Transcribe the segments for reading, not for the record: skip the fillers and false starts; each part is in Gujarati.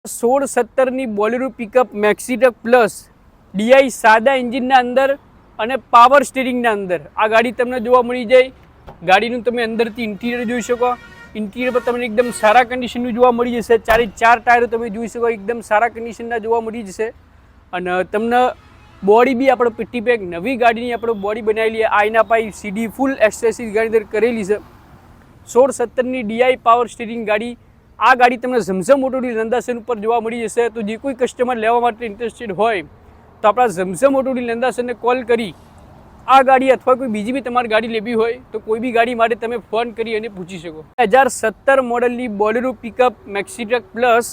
1670ની Bolero pickup maxi truck plus DI સાદા એન્જિનના અંદર અને પાવર સ્ટીરિંગના અંદર આ ગાડી તમને જોવા મળી જાય. ગાડીનું તમે અંદરથી ઇન્ટિરિયર જોઈ શકો. ઇન્ટિરિયર પર તમને એકદમ સારા કન્ડિશનનું જોવા મળી જશે. 4 ટાયરો તમે જોઈ શકો એકદમ સારા કન્ડિશનના જોવા મળી જશે. અને તમને બોડી બી આપણે પીટી પેક નવી ગાડીની આપણે બોડી બનાવેલી આઈના પાઈ સીડી ફૂલ એક્સેસરીઝ ગાડી અંદર કરેલી છે. 1670ની ડીઆઈ પાવર સ્ટીરિંગ ગાડી. આ ગાડી તમને ઝમઝમ ઓટોડી નંદાસન ઉપર જોવા મળી જશે. તો જે કોઈ કસ્ટમર લેવા માટે ઇન્ટરેસ્ટેડ હોય તો આપણા ઝમઝમ ઓટોડી નંદાસનને કોલ કરી આ ગાડી અથવા કોઈ બીજી બી તમારી ગાડી લેવી હોય તો કોઈ બી ગાડી માટે તમે ફોન કરી અને પૂછી શકો. 2017 મોડલની Bolero pickup maxi truck plus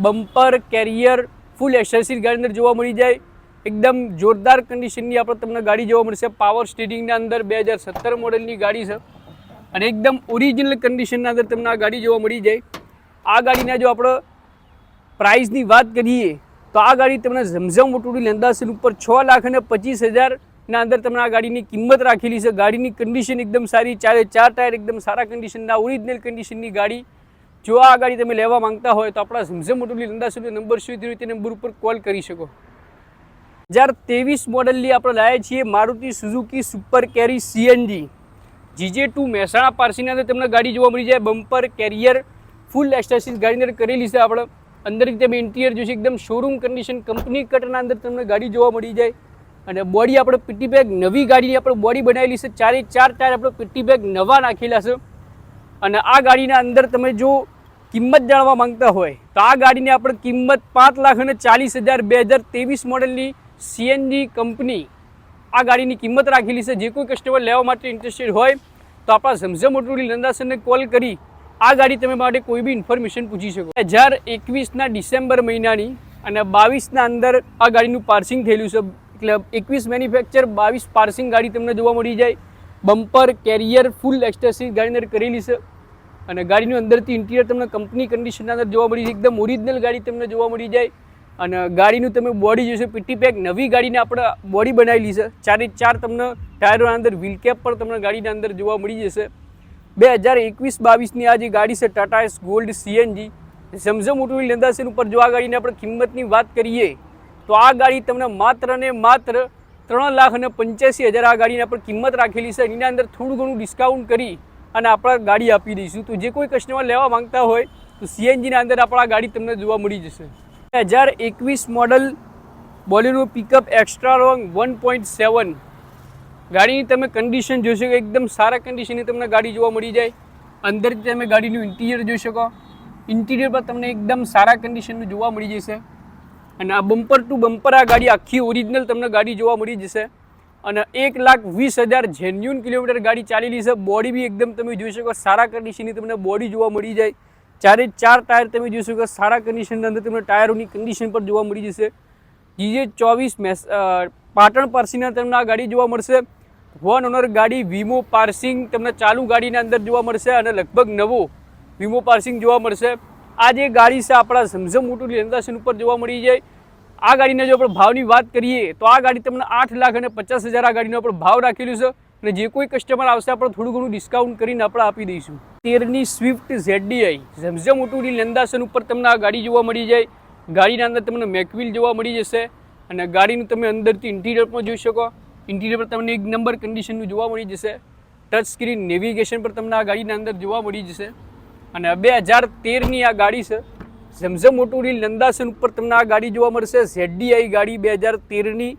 bumper carrier full accessories ગાડી અંદર જોવા મળી જાય. એકદમ જોરદાર કન્ડિશનની આપણે તમને ગાડી જોવા મળશે. પાવર સ્ટીરિંગના અંદર 2017 મોડલની ગાડી છે અને એકદમ ઓરિજિનલ કન્ડિશનના અંદર તમને આ ગાડી જોવા મળી જાય. આ ગાડીના જો આપણે પ્રાઇસની વાત કરીએ તો આ ગાડી તમને ઝમઝમ ઓટોડી નંદાસન ઉપર 6,25,000ના અંદર તમને આ ગાડીની કિંમત રાખેલી છે. ગાડીની કન્ડિશન એકદમ સારી. 4 ટાયર એકદમ સારા કન્ડિશનના ઓરિજિનલ કન્ડિશનની ગાડી. જો આ ગાડી તમે લેવા માંગતા હોય તો આપણા ઝમઝમ ઓટોડી નંદાસનનો નંબર શું થયો તે નંબર ઉપર કોલ કરી શકો. 2023 મોડલની આપણે લાવ્યા છીએ મારુતિ સુઝુકી સુપર કેરી સીએનજી GJ2 મહેસાણા પાર્સિંગના અંદર તમને ગાડી જોવા મળી જાય. બમ્પર કેરિયર ફૂલ એક્સેસરીઝ ગાડી અંદર કરેલી છે. આપણે અંદરથી તમે ઇન્ટિરિયર જોઈશે એકદમ શોરૂમ કન્ડિશન કંપની કટના અંદર તમને ગાડી જોવા મળી જાય. અને બોડી આપણે પીટી બેગ નવી ગાડીની આપણે બોડી બનાવેલી છે. 4 ટાયર આપણે પીટી બેગ નવા નાખેલા છે. અને આ ગાડીના અંદર તમે જો કિંમત જાણવા માંગતા હોય તો આ ગાડીની આપણે કિંમત 5,40,000 2023 મોડલની સીએનજી કંપની આ ગાડીની કિંમત રાખેલી છે. જે કોઈ કસ્ટમર લેવા માટે ઇન્ટરેસ્ટેડ હોય તો આપણા ઝમઝમ ઓટોડી નંદાસનને કોલ કરી આ ગાડી તમે માટે કોઈ બી ઇન્ફોર્મેશન પૂછી શકો. 2021ના ડિસેમ્બર મહિનાની અને 22ના અંદર આ ગાડીનું પાર્સિંગ થયેલું છે. એટલે 21 મેન્યુફેક્ચર 22 પાર્સિંગ ગાડી તમને જોવા મળી જાય. બમ્પર કેરિયર ફૂલ એક્સેસરીઝ ગાડી અંદર કરેલી છે. અને ગાડીનું અંદરથી ઇન્ટિરિયર તમને કંપની કન્ડિશનના અંદર જોવા મળી જાય. એકદમ ઓરિજિનલ ગાડી તમને જોવા મળી જાય. અને ગાડીનું તમે બોડી જોશો પીટી પેક નવી ગાડીને આપણે બોડી બનાવેલી છે. 4 તમને ટાયરોના અંદર વ્હીલ કેપ પણ તમને ગાડીના અંદર જોવા મળી જશે. 2021-22ની આ જે ગાડી છે Tata Ace gold CNG Zamzam ઓટોડી નંદાસન ઉપર જો આ ગાડીની આપણે કિંમતની વાત કરીએ તો આ ગાડી તમને માત્ર ને માત્ર 3,85,000 આ ગાડીની આપણે કિંમત રાખેલી છે. એના અંદર થોડું ઘણું ડિસ્કાઉન્ટ કરી અને આપણે ગાડી આપી દઈશું. તો જે કોઈ કસ્ટમર લેવા માંગતા હોય તો સીએનજીના અંદર આપણે આ ગાડી તમને જોવા મળી જશે. 2021 model Bolero pickup extra long 1.7 ગાડીની તમે કન્ડિશન જોઈ શકો એકદમ સારા કન્ડિશનની તમને ગાડી જોવા મળી જાય. અંદરથી તમે ગાડીનું ઇન્ટિરિયર જોઈ શકો. ઇન્ટિરિયર પર તમને એકદમ સારા કન્ડિશનનું જોવા મળી જશે. અને આ બમ્પર ટુ બમ્પર આ ગાડી આખી ઓરિજિનલ તમને ગાડી જોવા મળી જશે. અને 1,20,000 જેન્યુન કિલોમીટર ગાડી ચાલેલી છે. બોડી બી એકદમ તમે જોઈ શકો સારા કન્ડિશનની તમને બોડી જોવા મળી જાય. 4 ટાયર તમે જોઈ શકો સારા કન્ડિશનની અંદર તમને ટાયરોની કન્ડિશન પર જોવા મળી જશે. GJ24 પાટણ પાર્સિંગના તમને આ ગાડી જોવા મળશે. 1 ઓનર ગાડી વીમો પાર્સિંગ તમને ચાલુ ગાડીના અંદર જોવા મળશે અને લગભગ નવો વીમો પાર્સિંગ જોવા મળશે. આ જે ગાડી છે આપણા ઝમઝમ ઓટોડી નંદાસન ઉપર જોવા મળી જાય. આ ગાડીના જો આપણે ભાવની વાત કરીએ તો આ ગાડી તમને 8,50,000 આ ગાડીનો આપણે ભાવ રાખેલું છે. અને જે કોઈ કસ્ટમર આવશે આપણે થોડું ઘણું ડિસ્કાઉન્ટ કરીને આપણે આપી દઈશું. 13ની સ્વિફ્ટ ZDI ઝમઝમ ઓટોડી નંદાસન ઉપર તમને આ ગાડી જોવા મળી જાય. ગાડીના અંદર તમને મેકવિલ જોવા મળી જશે. અને ગાડીનું તમે અંદરથી ઇન્ટિરિયર પણ જોઈ શકો. ઇન્ટિરિયર પર તમને એક નંબર કન્ડિશનનું જોવા મળી જશે. ટચ સ્ક્રીન નેવિગેશન પર તમને આ ગાડીના અંદર જોવા મળી જશે. અને 2013ની આ ગાડી છે ઝમઝમ ઓટોડી નંદાસન ઉપર તમને આ ગાડી જોવા મળશે. ZDI ગાડી 2013ની.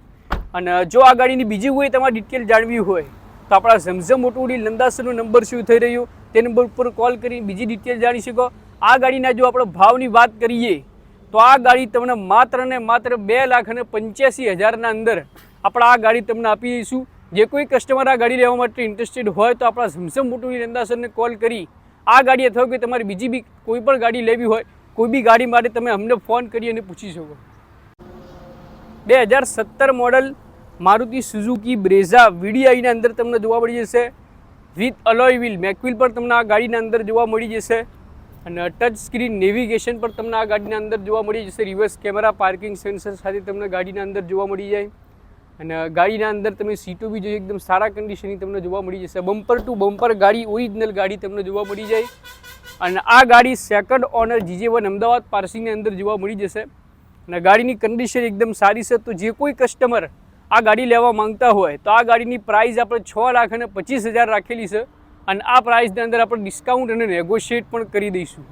અને જો આ ગાડીની બીજી કોઈ તમારે ડિટેલ જાણવી હોય તો આપણા ઝમઝમ ઓટોડી નંદાસનનો નંબર શું થઈ રહ્યો તે નંબર ઉપર કોલ કરી બીજી ડિટેલ જાણી શકો. આ ગાડીના જો આપણે ભાવની વાત કરીએ તો આ ગાડી તમને માત્ર ને માત્ર 2,85,000ના અંદર આપણે આ ગાડી તમને આપી દઈશું. જે કોઈ કસ્ટમર આ ગાડી લેવા માટે ઇન્ટરેસ્ટેડ હોય તો આપણા ઝમઝમ ઓટોડી નંદાસનને કોલ કરી આ ગાડી અથવા કોઈ તમારી બીજી બી કોઈ પણ ગાડી લેવી હોય કોઈ બી ગાડી માટે તમે અમને ફોન કરી અને પૂછી શકો. 2017 મોડલ મારુતિ સુઝુકી બ્રેઝા VDIના અંદર તમને જોવા મળી જશે. વિથ અલોય વ્હીલ મેકવિલ પર તમને આ ગાડીના અંદર જોવા મળી જશે. અને ટચ સ્ક્રીન નેવિગેશન પર તમને આ ગાડીના અંદર જોવા મળી જશે. રિવર્સ કેમેરા પાર્કિંગ સેન્સર સાથે તમને ગાડીના અંદર જોવા મળી જાય. અને ગાડીના અંદર તમે સીટો બી જોઈએ એકદમ સારા કન્ડિશનની તમને જોવા મળી જશે. બમ્પર ટુ બમ્પર ગાડી ઓરિજિનલ ગાડી તમને જોવા મળી જાય. અને આ ગાડી સેકન્ડ ઓનર GJ1 અમદાવાદ પાર્સિંગની અંદર જોવા મળી જશે અને ગાડીની કન્ડિશન એકદમ સારી છે. તો જે કોઈ કસ્ટમર આ ગાડી લેવા માંગતા હોય તો આ ગાડીની પ્રાઇસ આપણે 6,25,000 રાખેલી છે અને આ પ્રાઇસની અંદર આપણે ડિસ્કાઉન્ટ અને નેગોશિએટ પણ કરી દઈશું.